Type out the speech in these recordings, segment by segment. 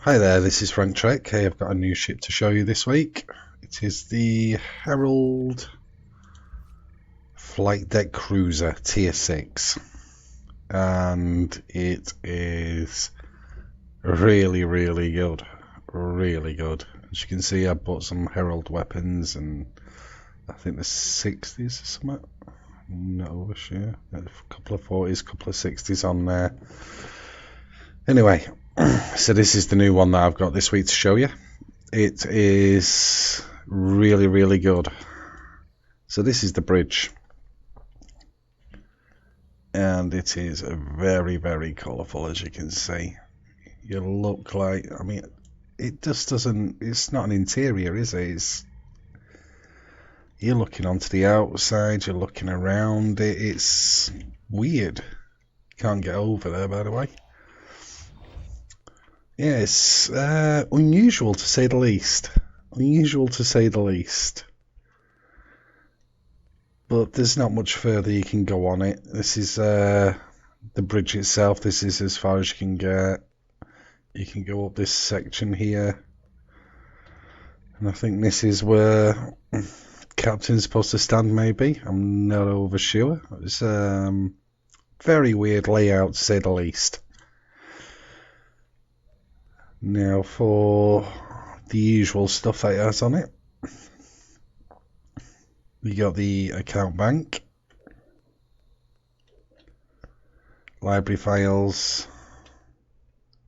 Hi there, this is Frank Trek. Hey, I've got a new ship to show you this week. It is the Herald Flight Deck Cruiser Tier 6. And it is really good. Really good. As you can see, I bought some Herald weapons and I think the 60s or something. Not over sure. A couple of 40s, couple of 60s on there. Anyway, so this is the new one that I've got this week to show you. It is really good. So this is the bridge. And it is very colourful, as you can see. You look like, I mean, it just doesn't, it's not an interior, is it? You're looking onto the outside, you're looking around it, it's weird. Can't get over there, by the way. Yeah, it's unusual to say the least. Unusual to say the least. But there's not much further you can go on it. This is the bridge itself. This is as far as you can get. You can go up this section here. And I think this is where Captain's supposed to stand, maybe. I'm not over sure. It's very weird layout, to say the least. Now for the usual stuff that it has on it. We got the account bank, library files,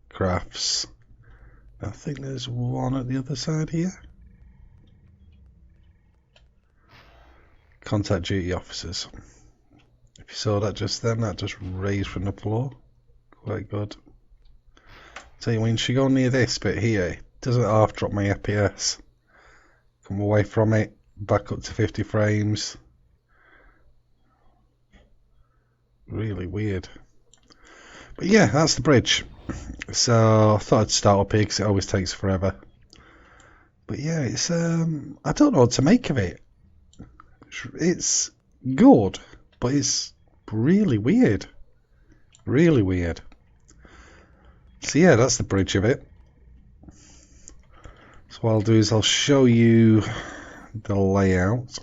crafts. I think there's one at the other side here. Contact duty officers. If you saw that just then, that just raised from the floor. Quite good. Tell you, when you go near this bit here, it doesn't half drop my FPS. Come away from it, back up to 50 frames. Really weird. But yeah, that's the bridge. So I thought I'd start up here because it always takes forever. But yeah, it's I don't know what to make of it. It's good, but it's really weird. Really weird. So yeah, that's the bridge of it. So what I'll do is I'll show you the layout.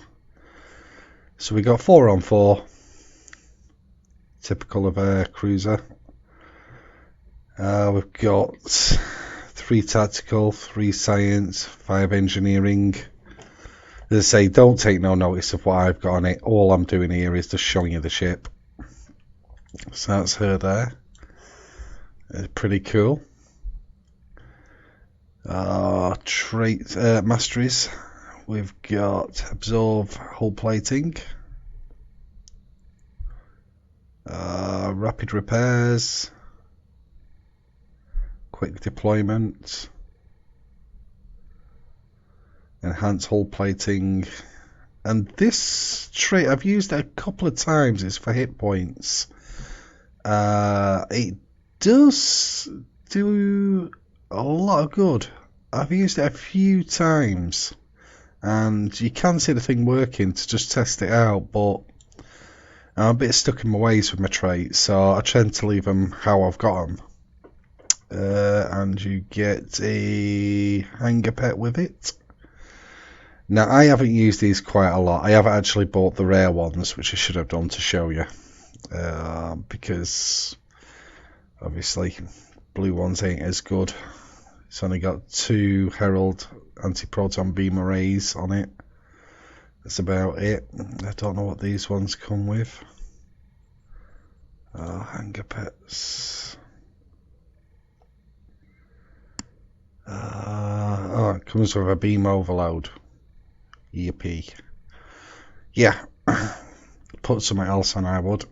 So we got 4-on-4, typical of a cruiser. We've got 3 tactical, 3 science, 5 engineering. As I say, don't take no notice of what I've got on it. All I'm doing here is just showing you the ship. So that's her there. It's pretty cool. Trait masteries. We've got absorb hull plating, rapid repairs, quick deployment, enhanced hull plating, and this trait I've used it a couple of times. It's for hit points. It does do a lot of good. I've used it a few times and you can see the thing working to just test it out, but I'm a bit stuck in my ways with my traits, so I tend to leave them how I've got them. And you get a hanger pet with it. Now I haven't used these quite a lot. I have actually bought the rare ones, which I should have done to show you, because obviously blue ones ain't as good. It's only got 2 Herald anti-proton beam arrays on it. That's about it. I don't know what these ones come with. Hanger pets. Oh, it comes with a beam overload. Yippee. Yeah, put something else on, I would.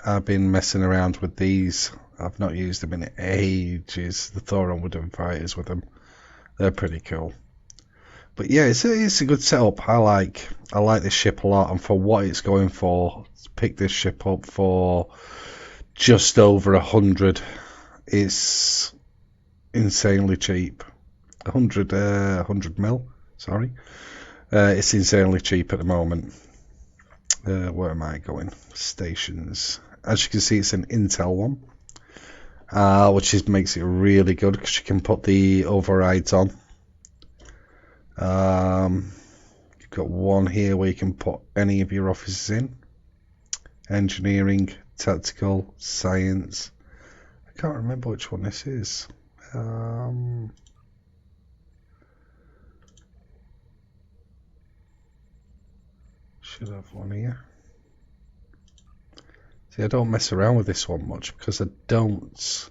I've been messing around with these. I've not used them in ages. The Thoron Wooden Fighters with them. They're pretty cool. But yeah, it's a good setup. I like this ship a lot, and for what it's going for, pick this ship up for just over 100. It's insanely cheap. 100 mil. Sorry, it's insanely cheap at the moment. Where am I going? Stations. As you can see, it's an Intel one. which makes it really good because you can put the overrides on. You've got one here where you can put any of your offices in. Engineering, tactical, science. I can't remember which one this is. Should have one here. See, I don't mess around with this one much because I don't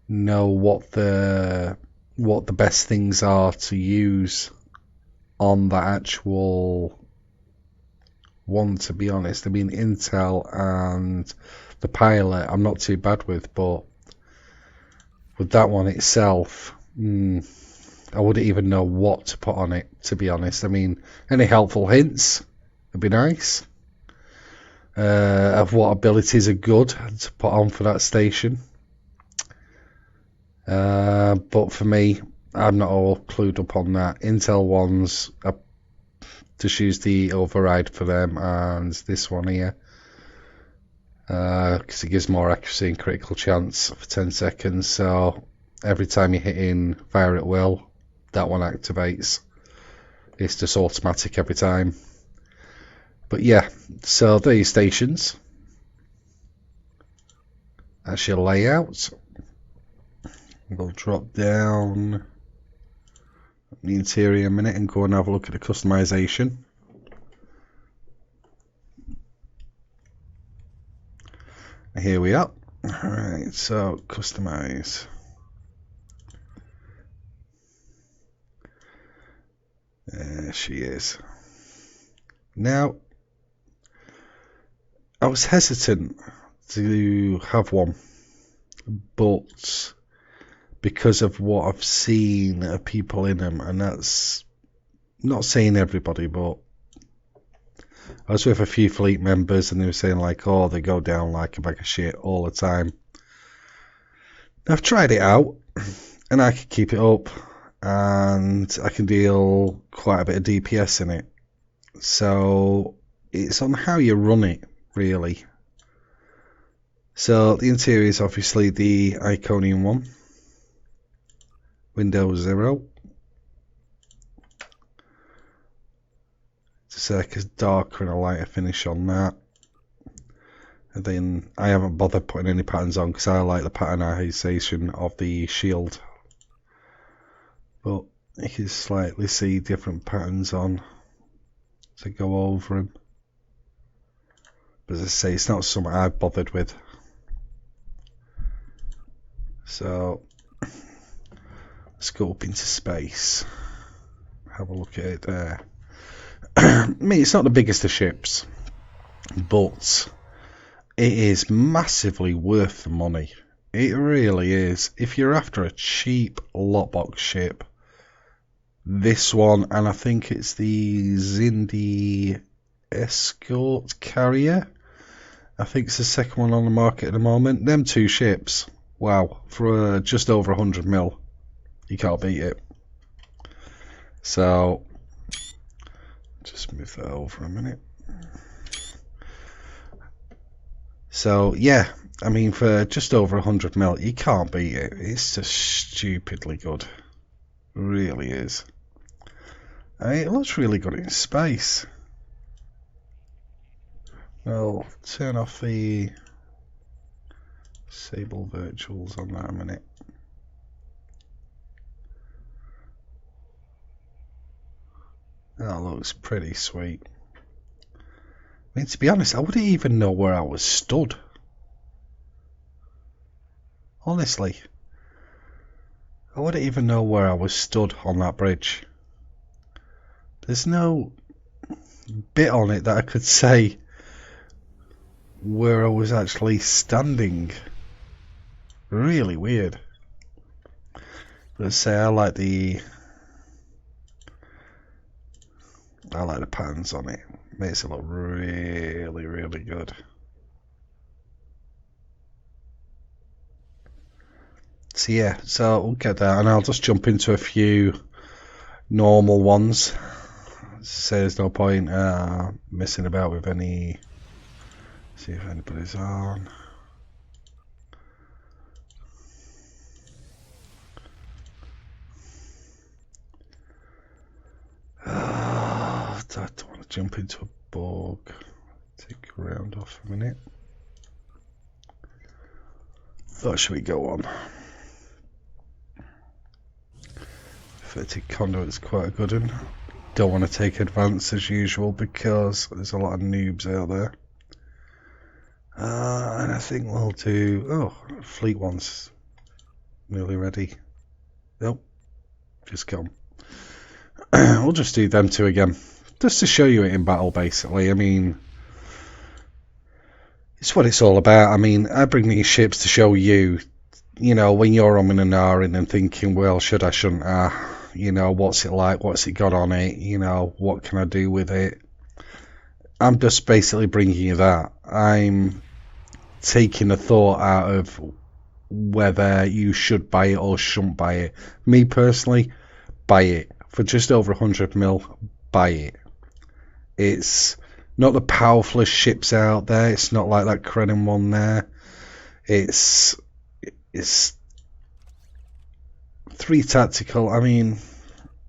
know what the best things are to use on the actual one, to be honest. I mean, Intel and the Pilot I'm not too bad with, but with that one itself, I wouldn't even know what to put on it, to be honest. I mean, any helpful hints would be nice of what abilities are good to put on for that station. But for me, I'm not all clued up on that. Intel ones, just use the override for them, and this one here, because it gives more accuracy and critical chance for 10 seconds. So every time you hit in fire at will, that one activates. It's just automatic every time. But yeah, so there are your stations. That's your layout. We'll drop down the interior a minute and go and have a look at the customization. Here we are. Alright, so customize. There she is. Now, I was hesitant to have one, but because of what I've seen of people in them, and that's not saying everybody, but I was with a few fleet members and they were saying like, oh, they go down like a bag of shit all the time. I've tried it out and I can keep it up and I can deal quite a bit of DPS in it. So it's on how you run it, really. So the interior is obviously the Iconium one. Windows 0. It's a darker and a lighter finish on that. And then I haven't bothered putting any patterns on because I like the patternization of the shield. But you can slightly see different patterns on to go over them. But as I say, it's not something I've bothered with. So let's go up into space. Have a look at it there. I mean, it's not the biggest of ships, but it is massively worth the money. It really is. If you're after a cheap lockbox ship, this one, and I think it's the Zindi Escort Carrier, I think it's the second one on the market at the moment. Them two ships, wow, for just over 100 mil, you can't beat it. So just move that over a minute. So yeah, I mean, for just over 100 mil, you can't beat it. It's just stupidly good. It really is. I mean, it looks really good in space. I'll turn off the disable virtuals on that a minute. That looks pretty sweet. I mean, to be honest, I wouldn't even know where I was stood. Honestly. I wouldn't even know where I was stood on that bridge. There's no bit on it that I could say where I was actually standing. Really weird. Let's say I like the patterns on it. Makes it look really, really good. So yeah, so we'll get that, and I'll just jump into a few normal ones. So there's no point messing about with any. See if anybody's on. I don't want to jump into a bog. Take a round off a minute. What should we go on? Fitted conduit's quite a good one. Don't want to take advance as usual because there's a lot of noobs out there. And I think we'll do... Oh, fleet one's nearly ready. Nope, just come. We'll just do them two again. Just to show you it in battle, basically. I mean, it's what it's all about. I mean, I bring these ships to show you, you know, when you're umming and ahhing and thinking, well, should I, shouldn't I? You know, what's it like? What's it got on it? You know, what can I do with it? I'm just basically bringing you that. I'm taking the thought out of whether you should buy it or shouldn't buy it. Me personally, buy it. For just over 100 mil, buy it. It's not the powerfulest ships out there. It's not like that Krenin one there. It's 3 tactical. I mean,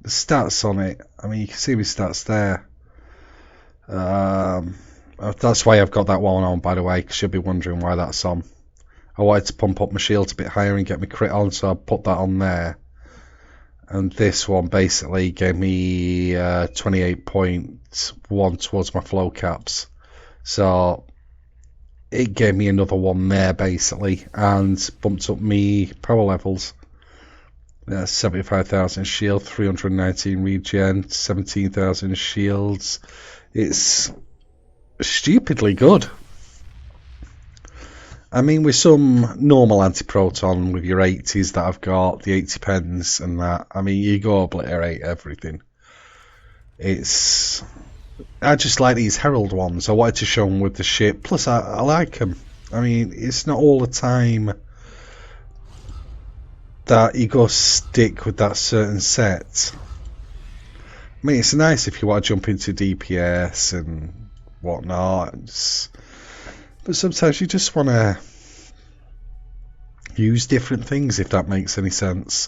the stats on it. I mean, you can see my stats there. That's why I've got that one on, by the way, because you'll be wondering why that's on. I wanted to pump up my shields a bit higher and get my crit on, so I put that on there. And this one basically gave me 28.1 towards my flow caps. So it gave me another one there basically, and bumped up me power levels. 75,000 shield, 319 regen, 17,000 shields. It's stupidly good. I mean, with some normal anti-proton, with your 80s that I've got, the 80 pens and that, I mean, you go obliterate everything. I just like these Herald ones. I wanted to show them with the ship. Plus, I like them. I mean, it's not all the time that you go stick with that certain set. I mean, it's nice if you want to jump into DPS and whatnot. But sometimes you just want to use different things, if that makes any sense.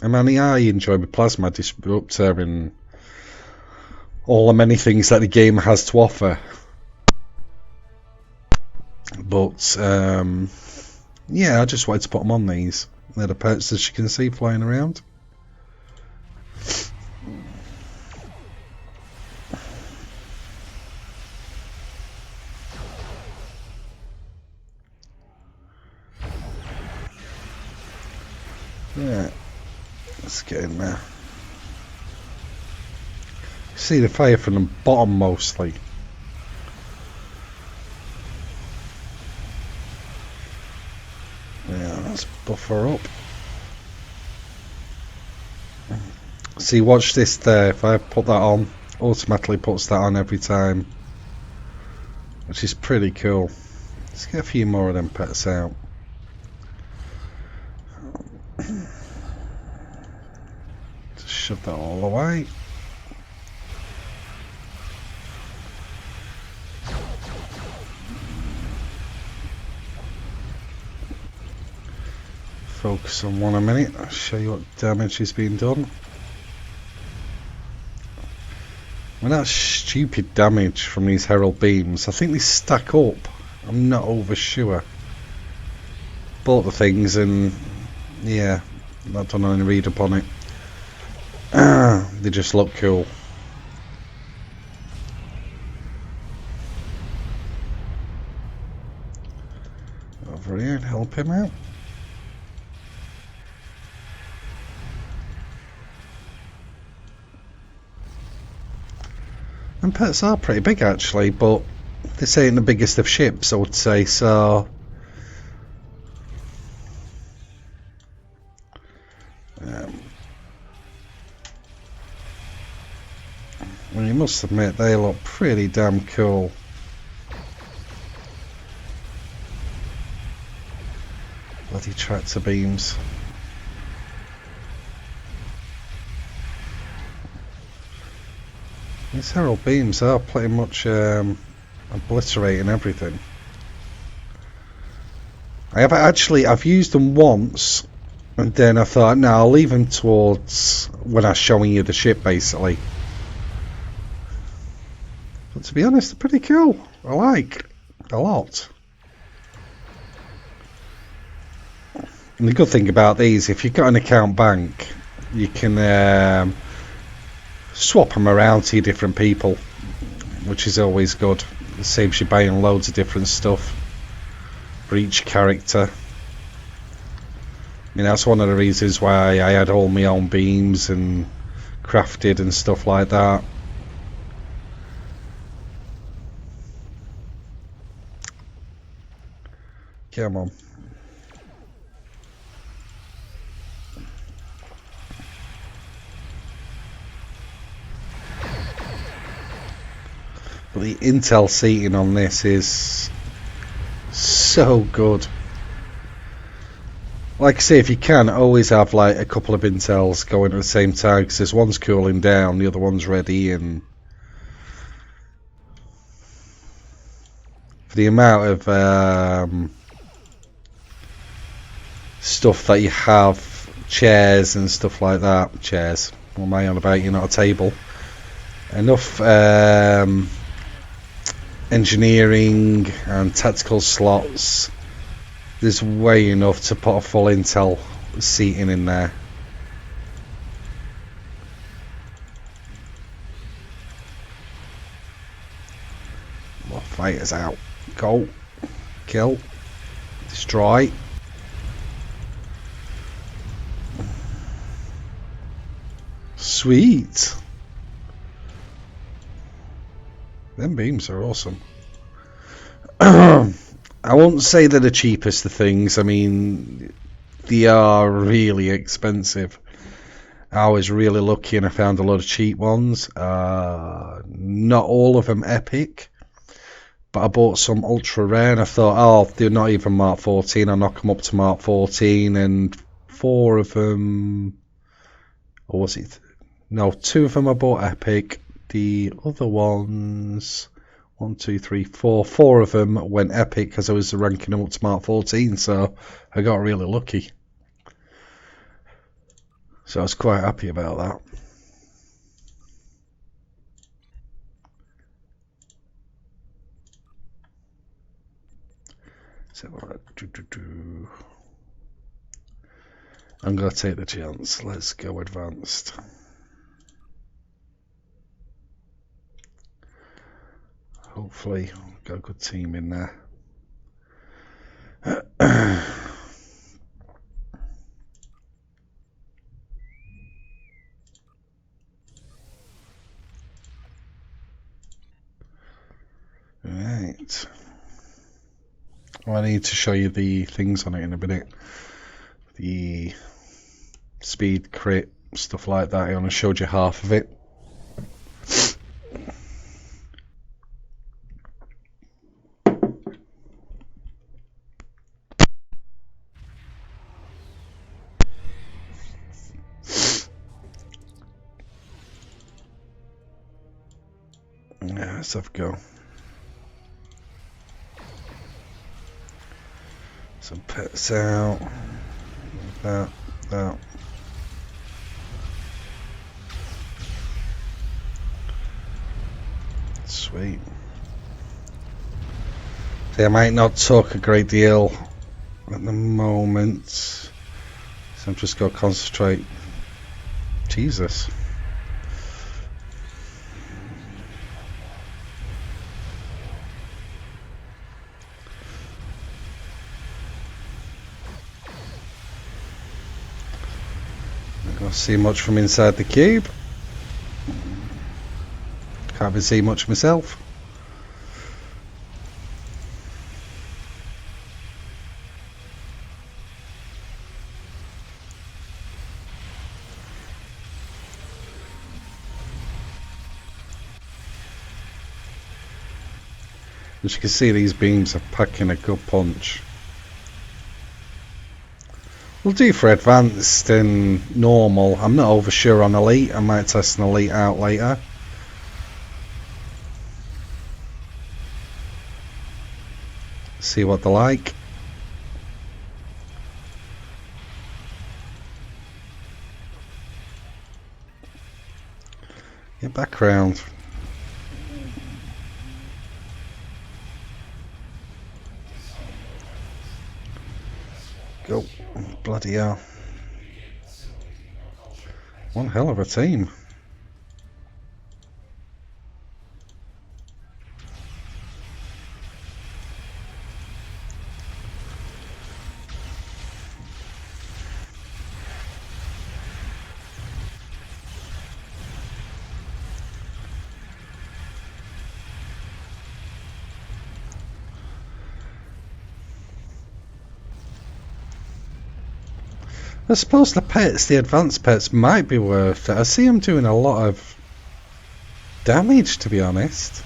I mean, I enjoy my Plasma Disruptor and all the many things that the game has to offer. But, yeah, I just wanted to put them on these. They're the pets that you can see flying around. Yeah, let's get in there. See the fire from the bottom mostly. Yeah, let's buffer up. See, watch this there. If I put that on, automatically puts that on every time, which is pretty cool. Let's get a few more of them pets out. Just shove that all away. Focus on one a minute. I'll show you what damage is being done. Well, that's stupid damage from these Herald beams. I think they stack up. I'm not over sure. Bought the things and yeah, not done any read up on it. They just look cool. Over here and help him out. And pets are pretty big actually, but this ain't the biggest of ships, I would say, so well, you must admit they look pretty damn cool. Bloody tractor beams. These Herald beams are pretty much obliterating everything. I've used them once And then I thought, no, I'll leave them towards when I'm showing you the ship, basically. But to be honest, they're pretty cool. I like a lot. And the good thing about these, if you've got an account bank, you can swap them around to your different people, which is always good. It saves you buying loads of different stuff for each character. I mean, that's one of the reasons why I had all my own beams and crafted and stuff like that. Come on. But the intel seating on this is so good. Like I say, if you can, always have like a couple of intels going at the same time, because this one's cooling down, the other one's ready, and for the amount of stuff that you have, chairs and stuff like that. Chairs, what am I on about? You're not a table. Enough engineering and tactical slots. There's way enough to put a full intel seating in there. More fighters out. Go. Kill. Destroy. Sweet. Them beams are awesome. I won't say they're the cheapest of things. I mean, they are really expensive. I was really lucky and I found a lot of cheap ones. Not all of them epic, but I bought some ultra rare and I thought, oh, they're not even Mark 14. I'll knock them up to Mark 14, and 4 of them, or was it? No, 2 of them I bought epic. The other ones, 1, 2, 3, 4. 4 of them went epic because I was ranking them up to Mark 14, so I got really lucky. So I was quite happy about that. So I'm going to take the chance. Let's go advanced. Hopefully, got a good team in there. Right. Well, I need to show you the things on it in a minute. The speed, crit, stuff like that. I only showed you half of it. Yeah, let's have a go. Some pets out. That. Sweet. See, I might not talk a great deal at the moment, so I'm just going to concentrate. Jesus. Can't see much from inside the cube. Can't even see much myself. As you can see, these beams are packing a good punch. We'll do for advanced and normal. I'm not over sure on elite. I might test an elite out later. See what they're like. Get back round. Go. Bloody hell. One hell of a team. I suppose the pets, the advanced pets, might be worth it. I see them doing a lot of damage, to be honest.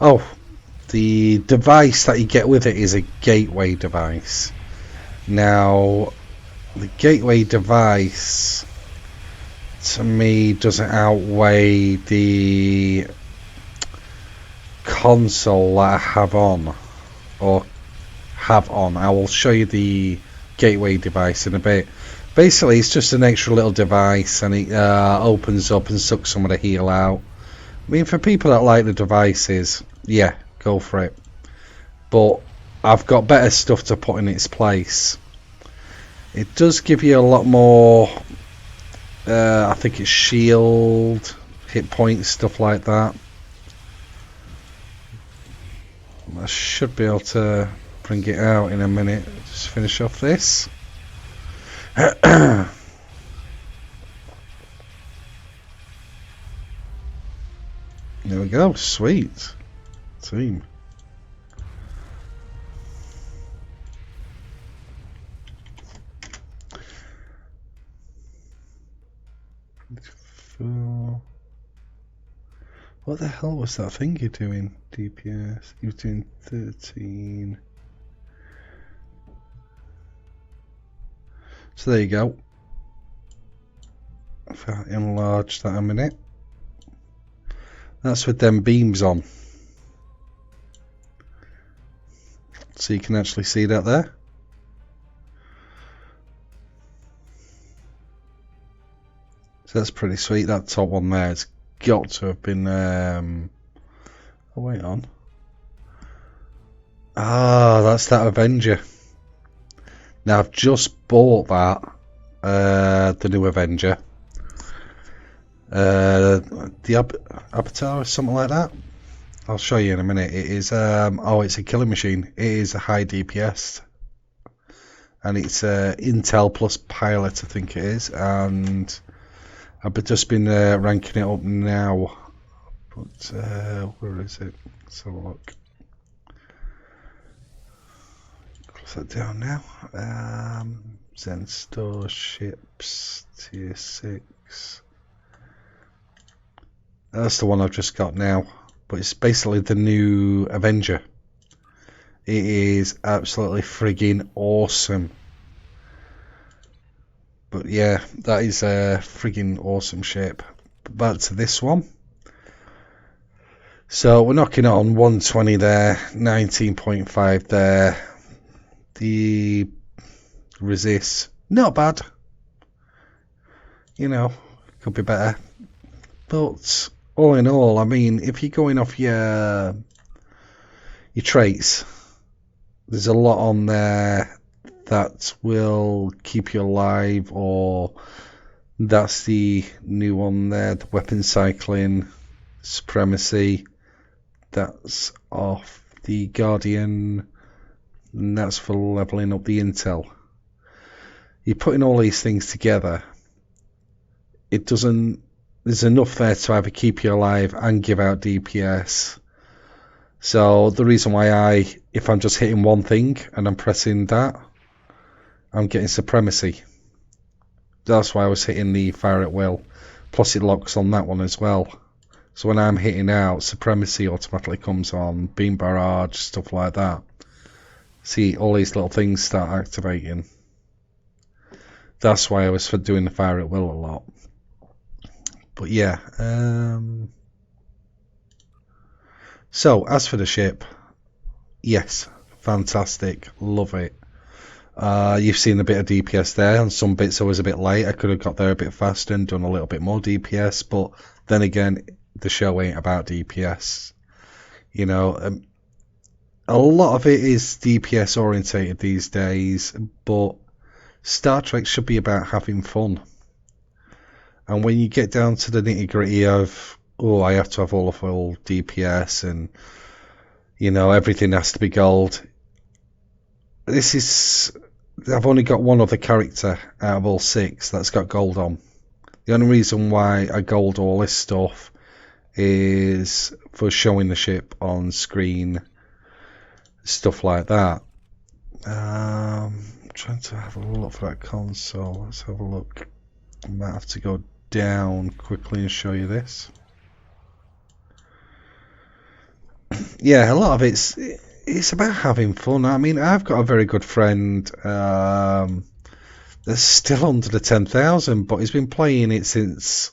Oh, the device that you get with it is a gateway device. Now, the gateway device, to me, doesn't outweigh the console that I have on. Or have on. I will show you the gateway device in a bit. Basically, it's just an extra little device, and it opens up and sucks some of the heal out. I mean, for people that like the devices, yeah, go for it. But I've got better stuff to put in its place. It does give you a lot more, I think it's shield, hit points, stuff like that. I should be able to bring it out in a minute. Just finish off this. There we go, sweet team. What the hell was that thing you're doing? DPS, you're doing 13. So there you go. If I enlarge that a minute. That's with them beams on. So you can actually see that there. So that's pretty sweet. That top one there, it's got to have been oh wait on. Ah, that's that Avenger. Now I've just bought that, the new Avenger. The Avatar or something like that. I'll show you in a minute. It is oh, it's a killing machine. It is a high DPS, and it's Intel plus Pilot, I think it is, and I've just been ranking it up now. But where is it? Let's have a look. Close that down now. Zen Store Ships Tier 6. That's the one I've just got now, but it's basically the new Avenger. It is absolutely frigging awesome. But yeah, that is a frigging awesome ship. But back to this one. So we're knocking on 120 there, 19.5 there. The resist, not bad. You know, could be better. But all in all, I mean, if you're going off your traits, there's a lot on there that will keep you alive, or that's the new one there, the weapon cycling, supremacy, that's off the Guardian, and that's for leveling up the intel. You're putting all these things together, it doesn't, there's enough there to either keep you alive and give out DPS. So the reason why if I'm just hitting one thing and I'm pressing that, I'm getting supremacy. That's why I was hitting the fire at will. Plus it locks on that one as well. So when I'm hitting out, supremacy automatically comes on, beam barrage, stuff like that. See, all these little things start activating. That's why I was for doing the fire at will a lot. But yeah, so as for the ship, yes, fantastic, love it. You've seen a bit of DPS there. On some bits I was a bit late. I could have got there a bit faster and done a little bit more DPS, but then again, the show ain't about DPS. You know, a lot of it is DPS orientated these days, but Star Trek should be about having fun. And when you get down to the nitty gritty of, oh, I have to have all of full DPS and, you know, everything has to be gold. This is, I've only got one other character out of all 6 that's got gold on. The only reason why I gold all this stuff is for showing the ship on screen, stuff like that. I'm trying to have a look for that console. Let's have a look. I might have to go down quickly and show you this. Yeah, a lot of it's about having fun. I mean, I've got a very good friend that's still under the 10,000, but he's been playing it since,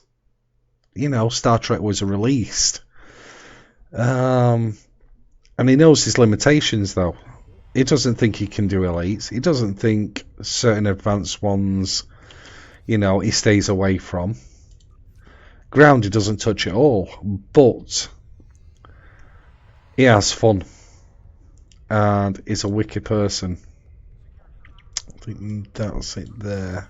you know, Star Trek was released. And he knows his limitations, though. He doesn't think he can do elites. He doesn't think certain advanced ones, you know, he stays away from. Ground he doesn't touch at all, but he has fun. And is a wicked person. I think that's it there.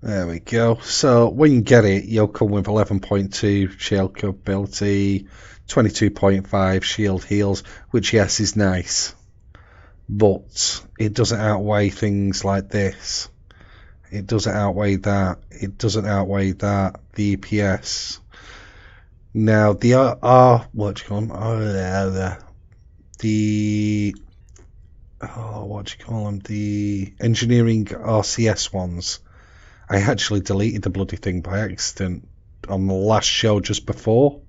There we go. So when you get it, you'll come with 11.2 shield capability, 22.5 shield heals, which yes is nice, but it doesn't outweigh things like this. It doesn't outweigh that. It doesn't outweigh that. The EPS. Now the what do you call them? What do you call them? The engineering RCS ones. I actually deleted the bloody thing by accident on the last show just before,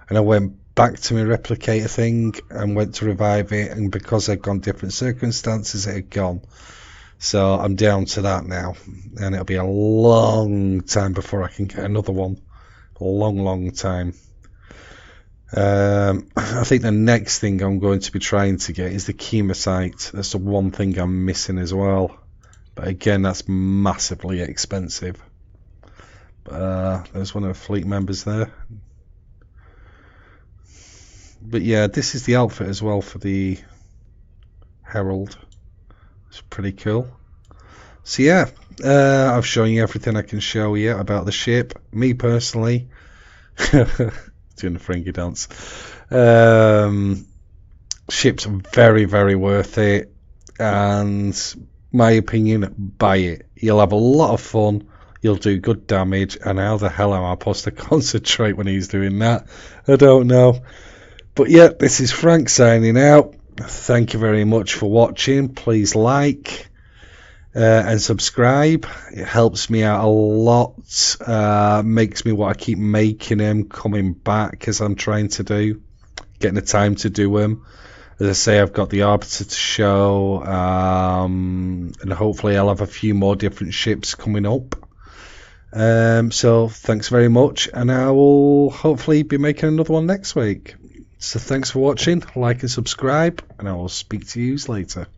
and I went back to my replicator thing and went to revive it, and because I'd gone different circumstances, it had gone. So I'm down to that now, and it'll be a long time before I can get another one. A long time. I think the next thing I'm going to be trying to get is the chemosite. That's the one thing I'm missing as well. But again, that's massively expensive. There's one of the fleet members there. But yeah, this is the outfit as well for the Herald. It's pretty cool. So yeah, I've shown you everything I can show you about the ship. Me personally, doing the fringy dance. Ship's very, very worth it, and my opinion, buy it. You'll have a lot of fun. You'll do good damage, and how the hell am I supposed to concentrate when he's doing that? I don't know. But yeah, this is Frank signing out. Thank you very much for watching. Please like and subscribe. It helps me out a lot. Makes me want to keep making them, coming back as I'm trying to do, getting the time to do them. As I say, I've got the Arbiter to show, and hopefully I'll have a few more different ships coming up. So thanks very much, and I will hopefully be making another one next week. So thanks for watching, like and subscribe, and I will speak to you later.